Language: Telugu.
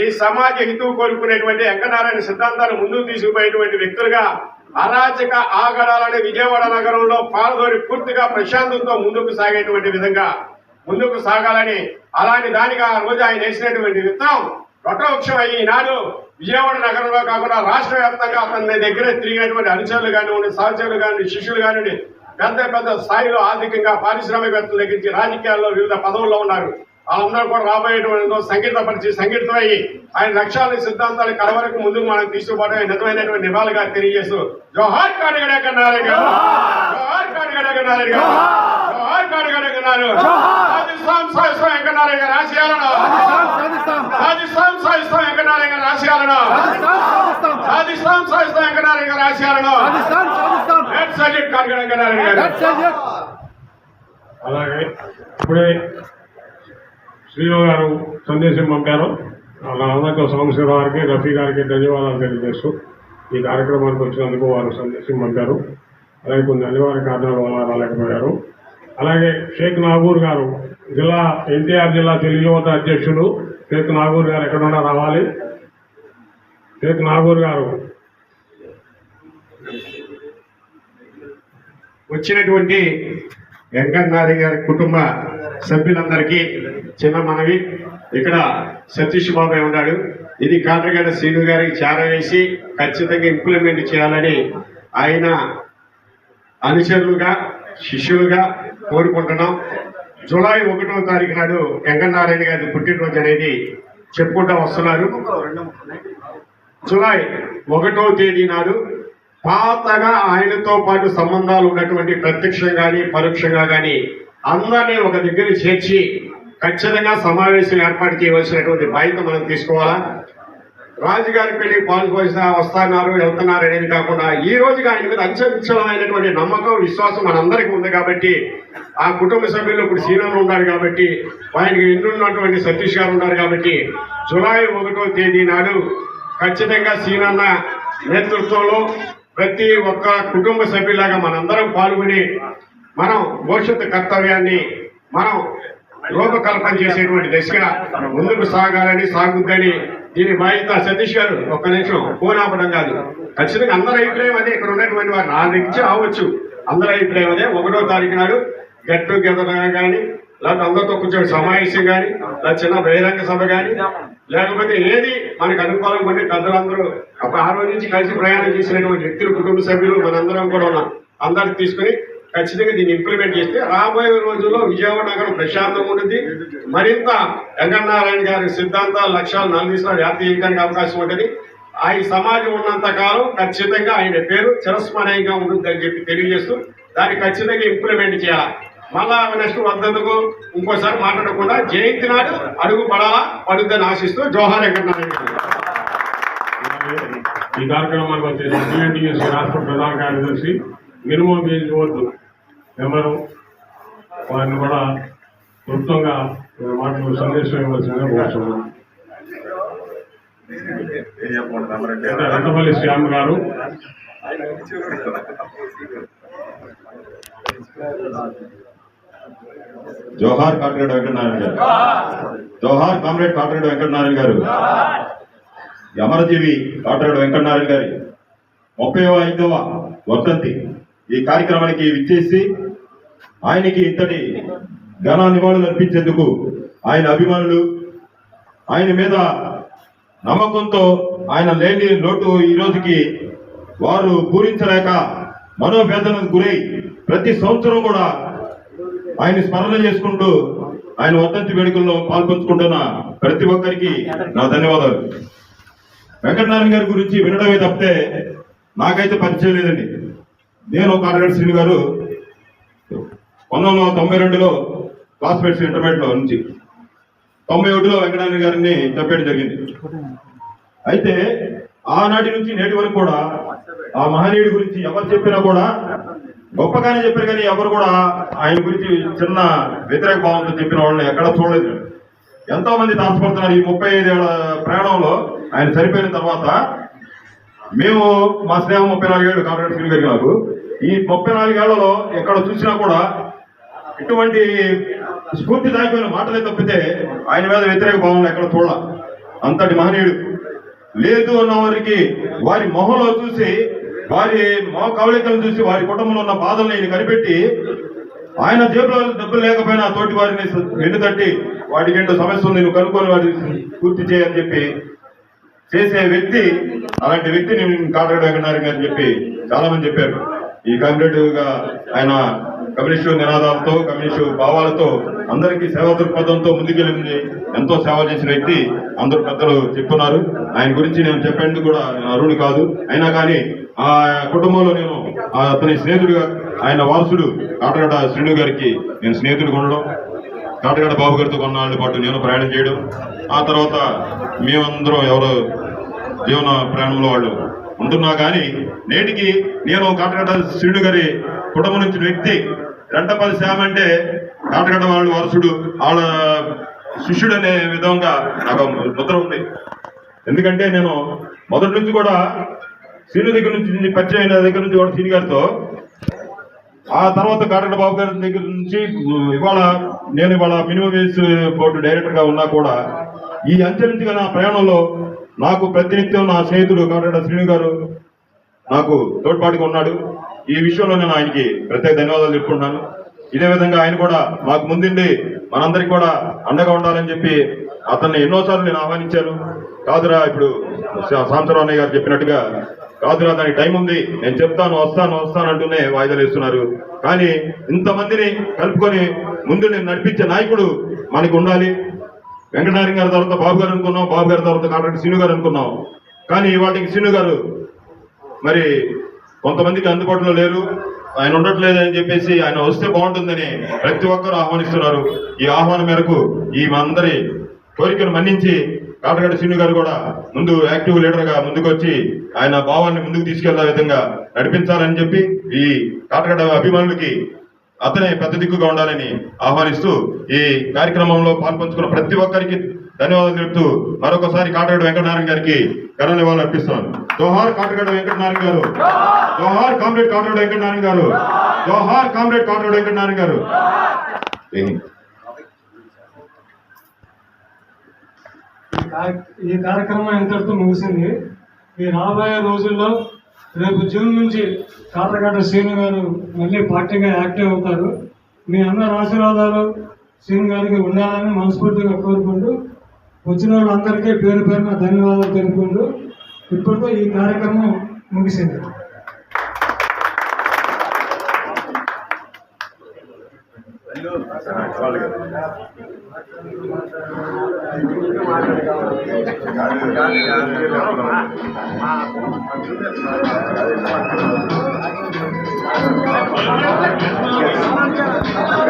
ఈ సమాజ హితువు కోరుకునేటువంటి వెంకటనారాయణ సిద్ధాంతాన్ని ముందుకు తీసుకుపోయేటువంటి వ్యక్తులుగా అరాచక ఆగడాలని విజయవాడ నగరంలో పాల్గొని పూర్తిగా ప్రశాంతంతో ముందుకు సాగేటువంటి విధంగా ముందుకు సాగాలని, అలాంటి దానిగా ఆ రోజు ఆయన వేసినటువంటి విత్తనం వటవృక్షం అయ్యి ఈనాడు విజయవాడ నగరంలో కాకుండా రాష్ట్ర వ్యాప్తంగా అతని దగ్గర తిరిగినటువంటి అనుచరులు కానివ్వండి, సహచరులు కానివ్వండి, శిష్యులు కానివ్వండి, పెద్ద పెద్ద స్థాయిలో ఆర్థికంగా పారిశ్రామికవేత్తల దగ్గర నుంచి రాజకీయాల్లో వివిధ పదవుల్లో ఉన్నారు. వాళ్ళందరూ కూడా రాబోయేటువంటి సంఘటితమై ఆయన లక్ష్యాలని సిద్ధాంతాలు కలవరకు ముందుకు మనం తీసుకుపోవడం నిజమైనటువంటి నివాళిగా తెలియజేస్తూ జోహార్ కాడిగడ నారాయణ గారు, జోహార్ కాడిగడ నారాయణ గారు, జోహార్ కాడిగడ గారు, సాధిస్తాం వెంకటనారాయణ గారి ఆశయాలను, సాధిస్తాం వెంకటనారాయణ గారి ఆశయాలను, సాధిస్తాం వెంకటనారాయణ గారి ఆశయాలను. కాడిగడ నారాయణ గారు. అలాగే ఇప్పుడే శ్రీరావు గారు సందేశం పంపారు. అన్నకు సోమశివరావు గారికి, రఫీ గారికి ధన్యవాదాలు తెలియజేస్తూ ఈ కార్యక్రమానికి వచ్చినందుకు వారు సందేశం పంపారు. అలాగే కొన్ని అనివార్య కారణాల వల్ల రాలేకపోయారు. అలాగే షేక్ నాగూర్ గారు, జిల్లా ఎన్టీఆర్ జిల్లా తెలుగు యువత అధ్యక్షులు షేక్ నాగూర్ గారు ఎక్కడున్నా రావాలి. షేక్ నాగూర్ గారు వచ్చినటువంటి వెంకటనారాయణ గారి కుటుంబ సభ్యులందరికీ చిన్న మనవి. ఇక్కడ సతీష్ బాబాయ్ ఉన్నాడు. ఇది కాట్రగడ్డ శ్రీను గారికి చేరవేసి ఖచ్చితంగా ఇంప్లిమెంట్ చేయాలని ఆయన అనుచరులుగా శిష్యులుగా కోరుకుంటున్నాం. జూలై 1వ తారీఖు నాడు వెంకటనారాయణ గారి పుట్టినరోజు అనేది చెప్పుకుంటూ వస్తున్నారు. జూలై 1వ తేదీ నాడు పాతగా ఆయనతో పాటు సంబంధాలు ఉన్నటువంటి ప్రత్యక్షంగా కానీ పరోక్షంగా కానీ అందరినీ ఒక దగ్గర చేర్చి ఖచ్చితంగా సమావేశం ఏర్పాటు చేయవలసినటువంటి బాధ్యత మనం తీసుకోవాలా. రాజుగారి పెళ్లికి వస్తున్నారు వెళ్తున్నారు అనేది కాకుండా ఈ రోజుగా ఆయన మీద అంచంచలమైనటువంటి నమ్మకం విశ్వాసం మనందరికీ ఉంది కాబట్టి ఆ కుటుంబ సభ్యులు ఇప్పుడు శ్రీరాములు ఉన్నారు కాబట్టి ఆయనకి ఎన్నున్నటువంటి సతీష్ గారు ఉన్నారు కాబట్టి జూలై 1వ తేదీ నాడు ఖచ్చితంగా శ్రీనన్న నేతృత్వంలో ప్రతి ఒక్క కుటుంబ సభ్యులాగా మనందరం పాల్గొని మనం భవిష్యత్తు కర్తవ్యాన్ని మనం రూపకల్పన చేసేటువంటి దిశగా ముందుకు సాగుద్దని దీని బాధ్యత సతీష్ గారు ఒక్క నిమిషం ఫోన్ ఆపడం కాదు. ఖచ్చితంగా అందరి అభిప్రాయం అదే. ఇక్కడ ఉన్నటువంటి వారు నా నుంచి అవ్వచ్చు. అందరి అభిప్రాయం అదే. 1వ తారీఖు నాడు గెట్ టుగెదర్ కానీ లేకపోతే అందరితో కొంచెం సమావేశం కానీ లేదా చిన్న బహిరంగ సభ కానీ లేకపోతే ఏది మనకు అనుకూలంగా ఉండి పెద్దలందరూ ఆ రోజు నుంచి కలిసి ప్రయాణం చేసినటువంటి వ్యక్తులు కుటుంబ సభ్యులు మనందరం కూడా ఉన్నాం. అందరికి తీసుకుని ఖచ్చితంగా దీన్ని ఇంప్లిమెంట్ చేస్తే రాబోయే రోజుల్లో విజయవాడ నగరం ప్రశాంతంగా ఉంటుంది. మరింత వెంకటనారాయణ గారి సిద్ధాంతాల లక్ష్యాలు నలుదిశలో వ్యాప్తి చేయడానికి అవకాశం ఉంటుంది. ఆ సమాజం ఉన్నంత కాలం ఖచ్చితంగా ఆయన పేరు చిరస్మరణీయంగా ఉంటుందని చెప్పి తెలియజేస్తూ దాన్ని ఖచ్చితంగా ఇంప్లిమెంట్ చేయాలి. మళ్ళా నెక్స్ట్ వద్దకు ఇంకోసారి మాట్లాడకుండా జయంతి నాడు అడుగు పడుద్దని ఆశిస్తూ జోహార్ వెంకటనారాయణ గారు. ఈ కార్యక్రమానికి వచ్చే రాష్ట్ర ప్రధాన కార్యదర్శి మినిమం వేజ్ బోర్డు మెంబరు వారిని కూడా క్లుప్తంగా మాటలు సందేశం ఇవ్వాల్సిందిగా కోరుతున్నాను. రంగపల్లి శ్యామ్ గారు, జోహార్ కాట్రేడ్ వెంకటనారాయణ గారు, జోహార్ కామ్రేడ్ కాట్రేడ్ వెంకటనారాయణ గారు, అమరజీవి కాట్రేడ్ వెంకటనారాయణ గారి 35వ వర్ధంతి ఈ కార్యక్రమానికి విచ్చేసి ఆయనకి ఇంతటి ఘన నివాళులు అర్పించేందుకు ఆయన అభిమానులు ఆయన మీద నమ్మకంతో ఆయన లేని లోటు ఈ రోజుకి వారు పూరించలేక మనోవేదనకు గురై ప్రతి సంవత్సరం కూడా ఆయన స్మరణ చేసుకుంటూ ఆయన వర్ధంతి వేడుకల్లో పాల్పంచుకుంటున్న ప్రతి ఒక్కరికి నా ధన్యవాదాలు. వెంకటనారాయణ గారి గురించి వినడమే తప్పితే నాకైతే పరిచయం లేదండి. నేను కాట్రేడ్ శ్రీను గారు 1992లో క్లాస్మేట్స్ ఇంటర్మీడియట్లో నుంచి 91లో వెంకటనారాయణ గారిని చెప్పేయడం జరిగింది. అయితే ఆనాటి నుంచి నేటి వరకు కూడా ఆ మహనీయుడి గురించి ఎవరు చెప్పినా కూడా గొప్పగానే చెప్పారు, కానీ ఎవరు కూడా ఆయన గురించి చిన్న వ్యతిరేక భావంతో చెప్పిన వాళ్ళని ఎక్కడా చూడలేదు. ఎంతో మంది తాపపడుతున్నారు. ఈ 35 ఏళ్ల ప్రయాణంలో ఆయన చనిపోయిన తర్వాత మేము మా స్నేహం 34 ఏళ్ళు కామ్రేడ్ శ్రీను గారికి నాకు ఈ 34 ఏళ్లలో ఎక్కడ చూసినా కూడా ఇటువంటి స్ఫూర్తిదాయకమైన మాటలే తప్పితే ఆయన మీద వ్యతిరేక భావనలు ఎక్కడ చూడాల. అంతటి మహనీయుడు. లేదు అన్న వారికి వారి మొహంలో చూసి, వారి మొహ కవళికలను చూసి, వారి కుటుంబంలో ఉన్న బాధలను ఈయన కనిపెట్టి, ఆయన జేబులో డబ్బులు లేకపోయినా తోటి వారిని వెన్ను తట్టి వాడికి ఏంటో సమస్య ఉంది, నువ్వు కనుక్కొని వాడి పూర్తి చేయని చెప్పి చేసే వ్యక్తి. అలాంటి వ్యక్తిని కాటగడ వెంకటనారాయణ గారు చెప్పి చాలా మంది చెప్పారు. ఈ కామ్రేడ్గా ఆయన కమ్యూనిస్టు నినాదాలతో, కమ్యూనిస్టు భావాలతో, అందరికీ సేవా దృక్పథంతో ముందుకెళ్ళింది, ఎంతో సేవ చేసిన వ్యక్తి అందరూ పెద్దలు చెప్తున్నారు. ఆయన గురించి నేను చెప్పేందుకు కూడా అరుణ్ కాదు. అయినా కానీ ఆ కుటుంబంలో నేను అతని స్నేహితుడిగా, ఆయన వారసుడు కాటగడ శ్రీను గారికి నేను స్నేహితుడు కొనడం, కాటగడ బాబు గారితో కొన్నాళ్ళ పాటు నేను ప్రయాణం చేయడం, ఆ తర్వాత మేమందరం ఎవరో జీవన ప్రయాణంలో వాళ్ళు ఉంటున్నా కానీ నేటికి నేను కాటగడ శ్రీను గారి కుటుంబం నుంచి వ్యక్తి. రెంటపల్లి శ్యామ్ అంటే కాటగడ వాళ్ళ వారసుడు, వాళ్ళ శిష్యుడు అనే విధంగా నాకు ముద్ర ఉంది. ఎందుకంటే నేను మొదటి నుంచి కూడా శ్రీను దగ్గర నుంచి పరిచయం అయిన దగ్గర నుంచి కూడా శ్రీను గారితో, ఆ తర్వాత కాటగడ బాబు గారి దగ్గర నుంచి నేను ఇవాళ మినిమం వేజ్ బోర్డు డైరెక్టర్ గా ఉన్నా కూడా ఈ అంచెలుగా నా ప్రయాణంలో నాకు ప్రతినిత్యం నా స్నేహితుడు కాటగడ శ్రీను గారు నాకు తోడ్పాటుగా ఉన్నాడు. ఈ విషయంలో నేను ఆయనకి ప్రత్యేక ధన్యవాదాలు చెప్పుకుంటున్నాను. ఇదే విధంగా ఆయన కూడా మాకు ముందుండి మనందరికీ కూడా అండగా ఉండాలని చెప్పి అతన్ని ఎన్నోసార్లు నేను ఆహ్వానించాను. కాదురా, ఇప్పుడు సాంబశివరావు అన్నయ్య గారు చెప్పినట్టుగా, కాదురా దానికి టైం ఉంది, నేను చెప్తాను, వస్తాను అంటూనే వాయిదాలు వేస్తున్నారు. కానీ ఇంతమందిని కలుపుకొని ముందు నేను నడిపించే నాయకుడు మనకు ఉండాలి. వెంకటనారాయణ గారి తర్వాత బాబు గారు అనుకున్నాం, బాబు గారి తర్వాత కాటగడ శ్రీను గారు అనుకున్నాం. కానీ వాటికి శ్రీను గారు మరి కొంతమందికి అందుబాటులో లేరు, ఆయన ఉండట్లేదు అని చెప్పేసి ఆయన వస్తే బాగుంటుందని ప్రతి ఒక్కరూ ఆహ్వానిస్తున్నారు. ఈ ఆహ్వానం మేరకు ఈ అందరి కోరికను మన్నించి కాటగడ శ్రీను గారు కూడా ముందు యాక్టివ్ లీడర్ గా ముందుకు వచ్చి ఆయన భావాన్ని ముందుకు తీసుకెళ్లే విధంగా నడిపించాలని చెప్పి ఈ కాటగడ అభిమానులకి అతనే పెద్ద దిక్కుగా ఉండాలని ఆహ్వానిస్తూ ఈ కార్యక్రమంలో పాల్పంచుకున్న ప్రతి ఒక్కరికి ధన్యవాదాలు తెలుపుతూ మరొకసారి కాటగడ వెంకటనారాయణ గారికి ఘన నివాళులు అర్పిస్తున్నాను. జోహార్ కాటగడ వెంకటనారాయణ గారు, జోహార్ కామ్రేడ్ కాటగడ వెంకటనారాయణ గారు, జోహార్ కామ్రేడ్ కాటగడ వెంకటనారాయణ గారు. ఈ కార్యక్రమం ఇంతటితో ముగిసింది. ఈ రాబోయే రోజుల్లో రేపు జూన్ నుంచి కాటగడ శ్రీను గారు మళ్ళీ పార్టీగా యాక్టివ్ అవుతారు. మీ అందరి ఆశీర్వాదాలు శ్రీను గారికి ఉండాలని మనస్ఫూర్తిగా కోరుకుంటూ, వచ్చిన వాళ్ళందరికీ పేరు పేరున ధన్యవాదాలు తెలుపుకుంటూ ఇప్పటితో ఈ కార్యక్రమం ముగిసింది. వాళ్ళు